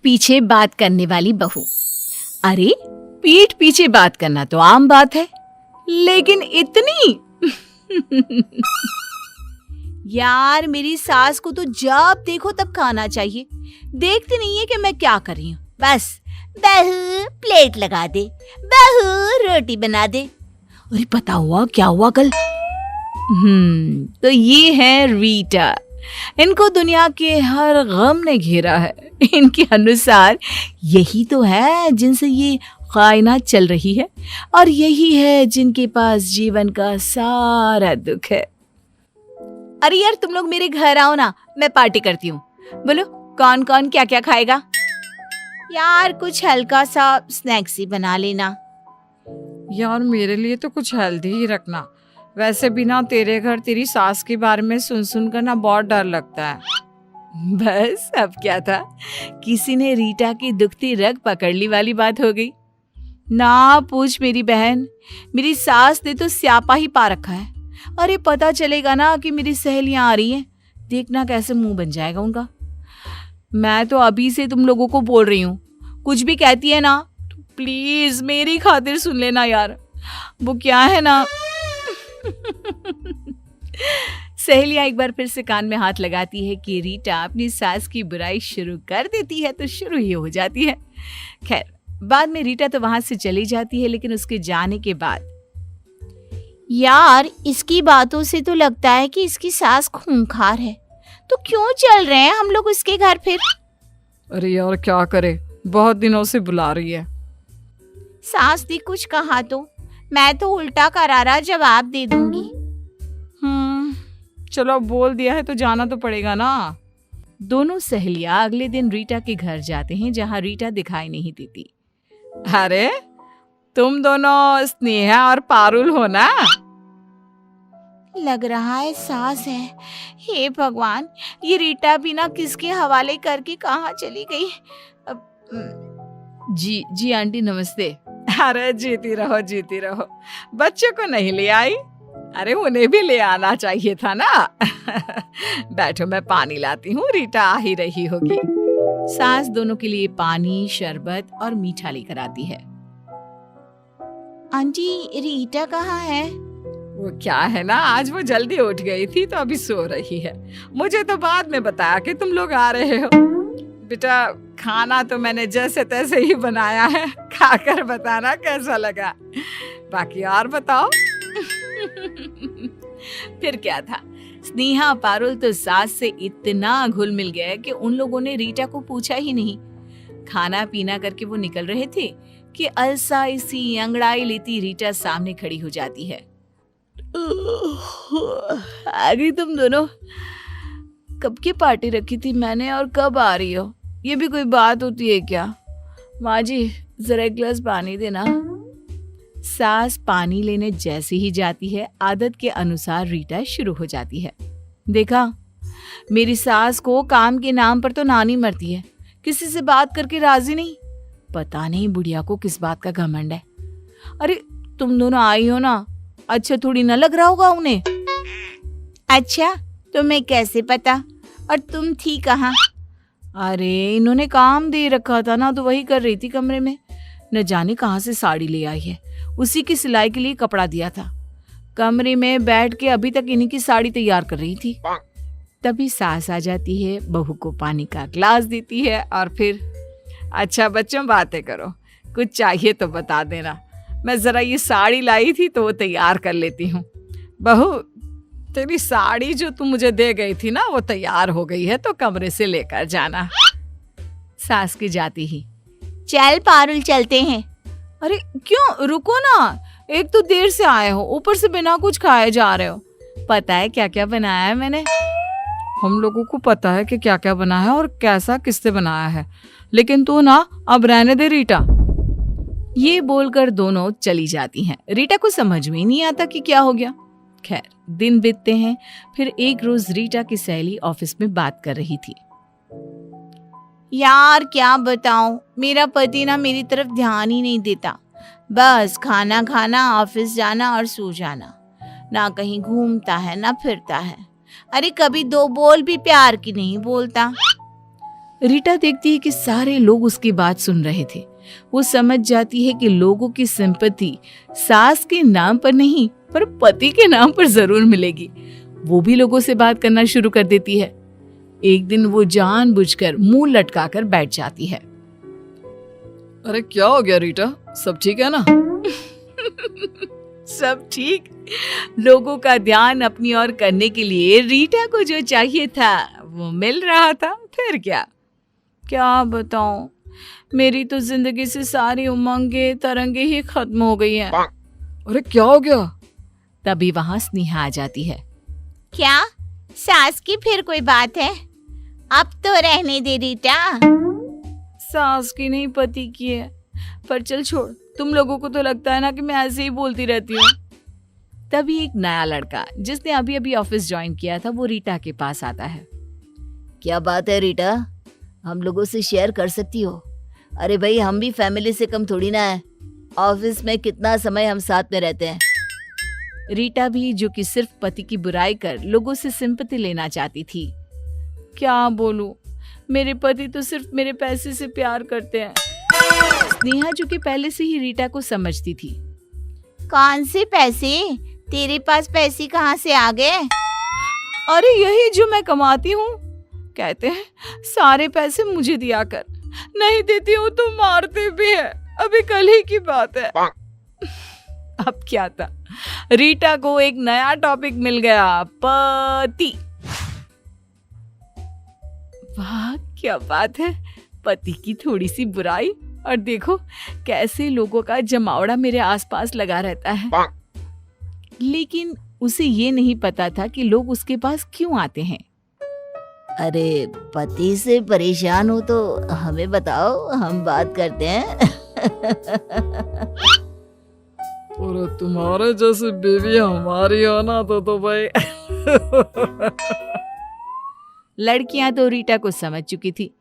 पीछे बात करने वाली बहू। अरे पीठ पीछे बात करना तो आम बात है, लेकिन इतनी यार मेरी सास को तो जब देखो तब खाना चाहिए। देखती नहीं है कि मैं क्या कर रही हूँ। बस बहू प्लेट लगा दे, बहू रोटी बना दे। अरे पता हुआ क्या हुआ कल? तो ये है रीटा। इनको दुनिया के हर गम ने घेरा है। इनके अनुसार यही तो है जिनसे ये कायनात चल रही है, और यही है जिनके पास जीवन का सारा दुख है। अरे यार तुम लोग मेरे घर आओ ना, मैं पार्टी करती हूँ। बोलो कौन कौन क्या क्या खाएगा? यार कुछ हल्का सा स्नैक्स ही बना लेना। यार मेरे लिए तो कुछ हेल्दी ही रखना। वैसे भी ना तेरे घर तेरी सास के बारे में सुन कर ना बहुत डर लगता है। बस अब क्या था, किसी ने रीटा की दुखती रग पकड़ ली वाली बात हो गई। ना पूछ मेरी बहन, मेरी सास ने तो स्यापा ही पा रखा है। अरे पता चलेगा ना कि मेरी सहेलियां आ रही हैं, देखना कैसे मुंह बन जाएगा उनका। मैं तो अभी से तुम लोगों को बोल रही हूँ, कुछ भी कहती है ना तो प्लीज मेरी खातिर सुन लेना यार। वो क्या है ना सहेलियां एक बार फिर से कान में हाथ लगाती है कि रीटा अपनी सास की बुराई शुरू कर देती है तो शुरू ही हो जाती है। खैर बाद में रीटा तो वहां से चली जाती है, लेकिन उसके जाने के बाद यार इसकी बातों से तो लगता है कि इसकी सास खूंखार है, तो क्यों चल रहे हैं हम लोग उसके घर फिर? अरे यार क्या करे, बहुत दिनों से बुला रही है। सास ने कुछ कहा तो मैं तो उल्टा करारा जवाब दे दूंगी। चलो अब बोल दिया है तो जाना तो पड़ेगा ना। दोनों सहेलियां अगले दिन रीटा के घर जाते हैं, जहां रीटा दिखाई नहीं देती। अरे तुम दोनों स्नेहा और पारुल हो ना? लग रहा है सास है। हे भगवान, ये रीटा भी ना किसके हवाले करके कहाँ चली गई? जी जी आंटी नमस्ते। अरे जीती रहो जीती रहो। बच्चों को नहीं ले आई? अरे उन्हें भी ले आना चाहिए था ना। बैठो मैं पानी लाती हूँ, रीटा आ ही रही होगी। सास दोनों के लिए पानी, शरबत और मीठा लेकर आती है। आंटी रीटा कहाँ है? वो क्या है ना, आज वो जल्दी उठ गई थी तो अभी सो रही है। मुझे तो बाद में बताया कि तुम लोग आ रहे हो। बेटा खाना तो मैंने जैसे तैसे ही बनाया है, खाकर बताना कैसा लगा। बाकी और बताओ। फिर क्या था, स्नेहा पारुल तो सास से इतना घुल मिल गए कि उन लोगों ने रीटा को पूछा ही नहीं। खाना पीना करके वो निकल रहे थे कि अलसाई सी अंगड़ाई लेती रीटा सामने खड़ी हो जाती है। अरे तुम दोनों कब की पार्टी रखी थी मैंने और कब आ रही हो? ये भी कोई बात होती है क्या? माँ जी जरा एक गिलास पानी देना। सास पानी लेने जैसे ही जाती है, आदत के अनुसार रीटा शुरू हो जाती है। देखा, मेरी सास को काम के नाम पर तो नानी मरती है, किसी से बात करके राजी नहीं। पता नहीं बुढ़िया को किस बात का घमंड है। अरे तुम दोनों आई हो ना, अच्छा थोड़ी न लग रहा होगा उन्हें। अच्छा तुम्हें कैसे पता? और तुम थी कहाँ? अरे इन्होंने काम दे रखा था ना, तो वही कर रही थी कमरे में। न जाने कहाँ से साड़ी ले आई है, उसी की सिलाई के लिए कपड़ा दिया था। कमरे में बैठ के अभी तक इन्हीं की साड़ी तैयार कर रही थी। तभी सास आ जाती है, बहू को पानी का ग्लास देती है और फिर अच्छा बच्चों बातें करो, कुछ चाहिए तो बता देना। मैं जरा ये साड़ी लाई थी तो वो तैयार कर लेती हूँ। बहू तेरी साड़ी जो तू मुझे दे गई थी ना, वो तैयार हो गई है, तो कमरे से लेकर जाना। सास की जाती ही, चल पारुल चलते हैं। अरे क्यों, रुको ना, एक तो देर से आए हो, ऊपर से बिना कुछ खाए जा रहे हो। पता है क्या क्या बनाया है मैंने? हम लोगों को पता है कि क्या क्या बना है और कैसा किससे बनाया है, लेकिन तू ना अब रहने दे रीटा। ये बोलकर दोनों चली जाती हैं। रीटा को समझ में ही नहीं आता कि क्या हो गया। खैर दिन बीतते हैं। फिर एक रोज रीटा की सहेली ऑफिस में बात कर रही थी। यार क्या बताऊं, मेरा पति ना मेरी तरफ ध्यान ही नहीं देता। बस खाना खाना, ऑफिस जाना और सो जाना। ना कहीं घूमता है ना फिरता है। अरे कभी दो बोल भी प्यार की नहीं बोलता। रीटा देखती है कि सारे लोग उसकी बात सुन रहे थे। वो समझ जाती है कि लोगों की सिंपैथी सास के नाम पर नहीं पर पति के नाम पर जरूर मिलेगी। वो भी लोगों से बात करना शुरू कर देती है। एक दिन वो जानबूझकर मुंह लटकाकर बैठ जाती है। अरे क्या हो गया रीटा, सब ठीक है ना? सब ठीक। लोगों का ध्यान अपनी ओर करने के लिए रीटा को जो चाहिए था वो मिल रहा था। फिर क्या बताऊं, मेरी तो जिंदगी से सारी उमंगे तरंगे ही खत्म हो गई हैं। अरे क्या हो गया? तभी वहां स्नेहा आ जाती है। क्या सास की फिर कोई बात है? अब तो रहने दे रीटा। सास की नहीं पति की है। पर चल छोड़, तुम लोगों को तो लगता है ना कि मैं ऐसे ही बोलती रहती हूँ। तभी एक नया लड़का जिसने अभी अभी ऑफिस ज्वाइन किया था वो रीटा के पास आता है। क्या बात है रीटा, हम लोगों से शेयर कर सकती हो? अरे भाई, हम भी फैमिली से कम थोड़ी ना है। ऑफिस में कितना समय हम साथ में रहते हैं। रीटा भी, जो कि सिर्फ पति की बुराई कर लोगों से सिंपैथी लेना चाहती थी। क्या बोलूं, मेरे पति तो सिर्फ मेरे पैसे से प्यार करते हैं। स्नेहा, जो कि पहले से ही रीटा को समझती थी। कौन से पैसे? तेरे पास पैसे कहाँ से आ गए? अरे यही जो मैं कमाती हूँ। कहते हैं सारे पैसे मुझे दिया कर, नहीं देती हूँ तो मारते भी है। अभी कल ही की बात है। अब क्या था, रीटा को एक नया टॉपिक मिल गया, पति। वाह क्या बात है, पति की थोड़ी सी बुराई और देखो कैसे लोगों का जमावड़ा मेरे आसपास लगा रहता है। लेकिन उसे ये नहीं पता था कि लोग उसके पास क्यों आते हैं। अरे पति से परेशान हो तो हमें बताओ, हम बात करते हैं। और तुम्हारे जैसी बीवी हमारी हो ना तो भाई। लड़कियां तो रीटा को समझ चुकी थी,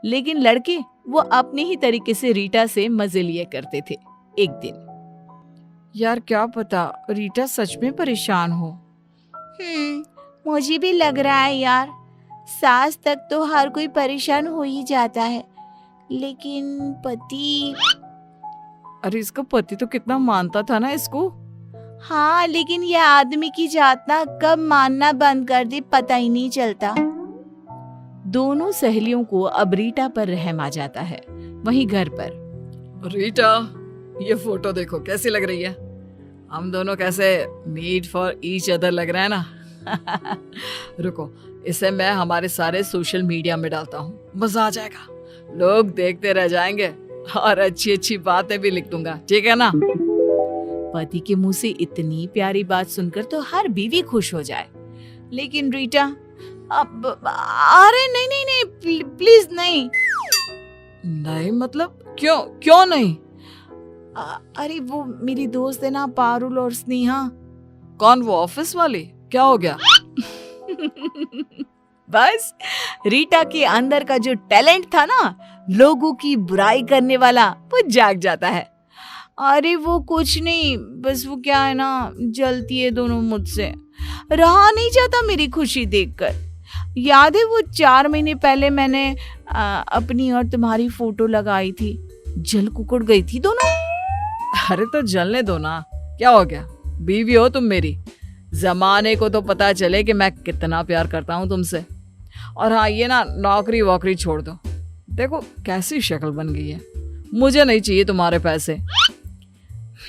लेकिन लड़के वो अपने ही तरीके से रीटा से मजे लिए करते थे। एक दिन, यार क्या पता रीटा सच में परेशान हो। मुझे भी लग रहा है यार, सास तक तो हर कोई परेशान हो ही जाता है, लेकिन पति। अरे इसका पति तो कितना मानता था ना इसको। हाँ, लेकिन यह आदमी की जात ना कब मानना बंद कर दे पता ही नहीं चलता। दोनों सहेलियों को अब रीटा पर रहम आ जाता है। वहीं घर पर, रीटा ये फोटो देखो कैसी लग रही है। हम दोनों कैसे मेड फॉर ईच अदर लग रहे हैं ना। रुको, इसे मैं हमारे सारे सोशल मीडिया में डालता हूँ, मजा आ जाएगा। लोग देखते रह जाएंगे और अच्छी अच्छी बातें भी लिख दूंगा, ठीक है ना? पति के मुंह से इतनी प्यारी बात सुनकर तो हर बीवी खुश हो जाए, लेकिन रीटा अब, अरे नहीं नहीं नहीं, प्लीज नहीं। नहीं मतलब क्यों क्यों नहीं? अरे वो मेरी दोस्त है ना, पारुल और स्नेहा। कौन, वो ऑफिस वाली? क्या हो गया? बस रीटा के अंदर का जो टैलेंट था ना, लोगों की बुराई करने वाला, वो जाग जाता है। अरे वो कुछ नहीं, बस वो क्या है ना, जलती है दोनों मुझसे। रहा नहीं जाता मेरी खुशी देखकर। याद है वो 4 महीने पहले मैंने अपनी और तुम्हारी फोटो लगाई थी, जल कुकड़ गई थी दोनों। अरे तो जलने दो ना, क्या हो गया? बीवी हो तुम मेरी, जमाने को तो पता चले कि मैं कितना प्यार करता हूँ तुमसे। और हाँ, ये ना नौकरी वोकरी छोड़ दो। देखो कैसी शक्ल बन गई है, मुझे नहीं चाहिए तुम्हारे पैसे।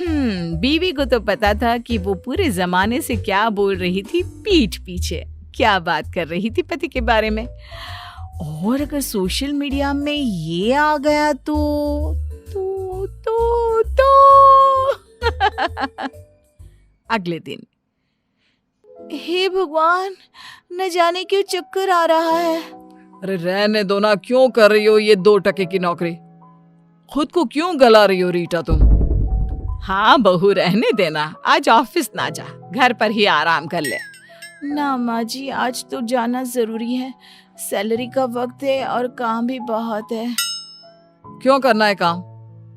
बीवी को तो पता था कि वो पूरे जमाने से क्या बोल रही थी पीठ पीछे, क्या बात कर रही थी पति के बारे में। और अगर सोशल मीडिया में ये आ गया तो अगले दिन, हे भगवान, न जाने क्यों चक्कर आ रहा है। अरे रहने दो ना, क्यों कर रही हो ये 2 टके की नौकरी? खुद को क्यों गला रही हो रीटा तुम? हाँ बहू, रहने देना, आज ऑफिस ना जा, घर पर ही आराम कर ले। ना माँ जी, आज तो जाना जरूरी है, सैलरी का वक्त है और काम भी बहुत है। क्यों करना है काम?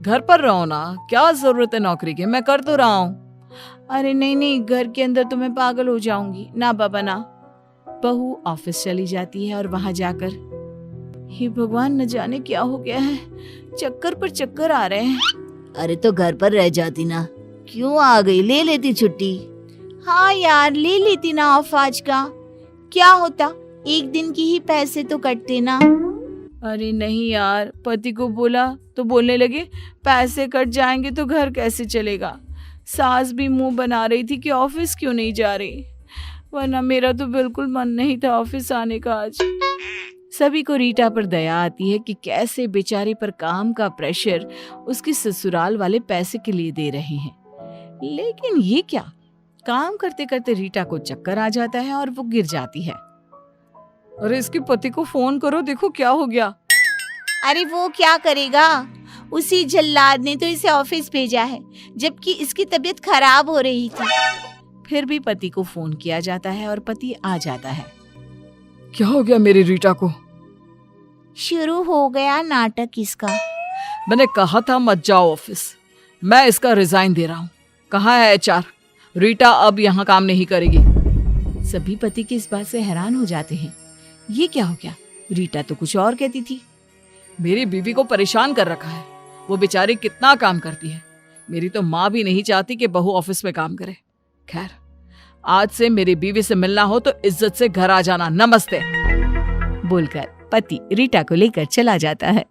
घर पर रहो ना, क्या जरूरत है नौकरी की, मैं कर तो रहा हूँ। अरे नहीं नहीं, घर के अंदर तो मैं पागल हो जाऊंगी। ना बाबा ना। बहू ऑफिस चली जाती है और वहां जाकर, हे भगवान, न जाने क्या हो गया है, चक्कर पर चक्कर आ रहे हैं। अरे तो घर पर रह जाती ना, क्यों आ गई? ले लेती छुट्टी। हाँ यार, ले लेती ना ऑफ आज का, क्या होता, एक दिन की ही पैसे तो कटते ना। अरे नहीं यार, पति को बोला तो बोलने लगे पैसे कट जाएंगे तो घर कैसे चलेगा। सास भी मुंह बना रही थी कि ऑफिस क्यों नहीं जा रही, वरना मेरा तो बिल्कुल मन नहीं था ऑफिस आने का आज। सभी को रीटा पर दया आती है कि कैसे बेचारी पर काम का प्रेशर उसकी ससुराल वाले पैसे के लिए दे रहे हैं। लेकिन ये क्या, काम करते करते रीटा को चक्कर आ जाता है और वो गिर जाती है। अरे इसके पति को फोन करो, देखो क्या हो गया। अरे वो क्या करेगा, उसी जल्लाद ने तो इसे ऑफिस भेजा है, जबकि इसकी तबीयत खराब हो रही थी। फिर भी पति को फोन किया जाता है और पति आ जाता है। क्या हो गया मेरी रीटा को? शुरू हो गया नाटक इसका। मैंने कहा था मत जाओ ऑफिस, मैं इसका रिजाइन दे रहा हूँ। कहाँ है HR? रीटा अब यहाँ काम नहीं करेगी। सभी पति की इस बात से हैरान हो जाते हैं। ये क्या हो गया, रीटा तो कुछ और कहती थी। मेरी बीवी को परेशान कर रखा है, वो बेचारी कितना काम करती है। मेरी तो माँ भी नहीं चाहती कि बहू ऑफिस में काम करे। खैर, आज से मेरी बीवी से मिलना हो तो इज्जत से घर आ जाना, नमस्ते बोलकर पति रीटा को लेकर चला जाता है।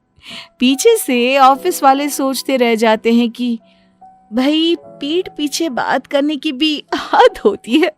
पीछे से ऑफिस वाले सोचते रह जाते हैं कि भाई पीठ पीछे बात करने की भी हद होती है।